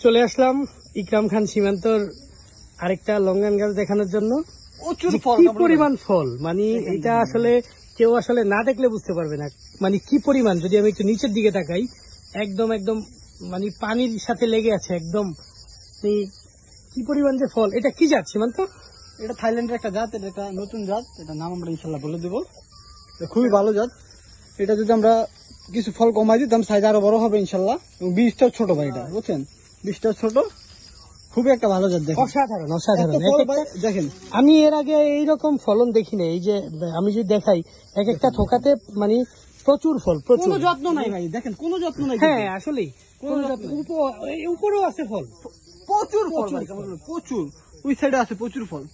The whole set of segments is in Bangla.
চলে আসলাম ইকরাম খান সীমান্তর আরেকটা লঙ্গান গাছ দেখানোর জন্য। প্রচুর ফল, কি পরিমাণ ফল, মানে এটা আসলে কেউ আসলে না দেখলে বুঝতে পারবে না মানে কি পরিমাণ। যদি আমি একটু নিচের দিকে তাকাই, একদম একদম মানে পানির সাথে লেগে আছে একদম। কি পরিমাণ যে ফল। এটা কি জাত সীমান্ত? এটা থাইল্যান্ডের একটা জাত, এটা একটা নতুন জাত, এটা নাম আমরা ইনশাল্লাহ বলে দেবো। খুবই ভালো জাত। এটা যদি আমরা কিছু ফল কমাই দিতাম সাইজ আরো বড় হবে ইনশাল্লাহ। এবং বীজটাও ছোট ভাই, এটা বুঝছেন, বীজটা ছোট, খুবই একটা ভালো জাত। দেখেন অসাধারণ অসাধারণ। দেখেন আমি এর আগে এইরকম ফলন দেখি না। এই যে আমি যদি দেখাই এক একটা থোকাতে মানে প্রচুর ফল, প্রচুর, কোনো যত্ন নাই ভাই, দেখেন কোনো যত্ন নাই। হ্যাঁ আসলেই উপরেও আছে ফল, প্রচুর ফল ভাই, প্রচুর। ওই সাইডে আছে প্রচুর ফল।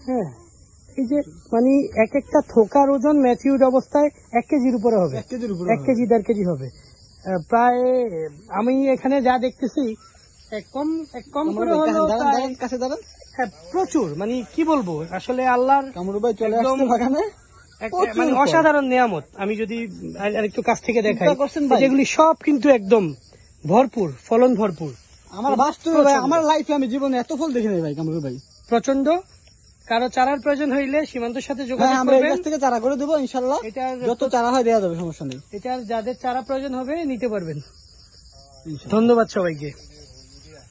হ্যাঁ এই যে মানে এক একটা থোকার ওজন ম্যাচিউরড অবস্থায় 1 কেজির উপরে হবে, 1 কেজির উপরে, 1 কেজি 1.5 কেজি হবে প্রায়। আমি এখানে যা দেখতেছি কম করে হলো কাছে দাঁড়ান। হ্যাঁ প্রচুর, মানে কি বলবো আসলে আল্লাহর কামরু ভাই চলে আসছে বাগানে, মানে অসাধারণ নিয়ামত। আমি যদি আরেকটু কাছ থেকে দেখাই, যেগুলি সব কিন্তু একদম ভরপুর, ফলন ভরপুর। আমার বাস্তবে ভাই, আমার লাইফে আমি জীবনে এত ফল দেখি নাই ভাই কামরু ভাই। প্রচন্ড। কারো চারার প্রয়োজন হইলে সীমান্তের সাথে যোগাযোগ আমরা এই গাছ থেকে চারা করে দেবো ইনশাল্লাহ। যত চারা হয় দেওয়া যাবে, সমস্যা নেই। এটার যাদের চারা প্রয়োজন হবে নিতে পারবেন। ধন্যবাদ সবাইকে।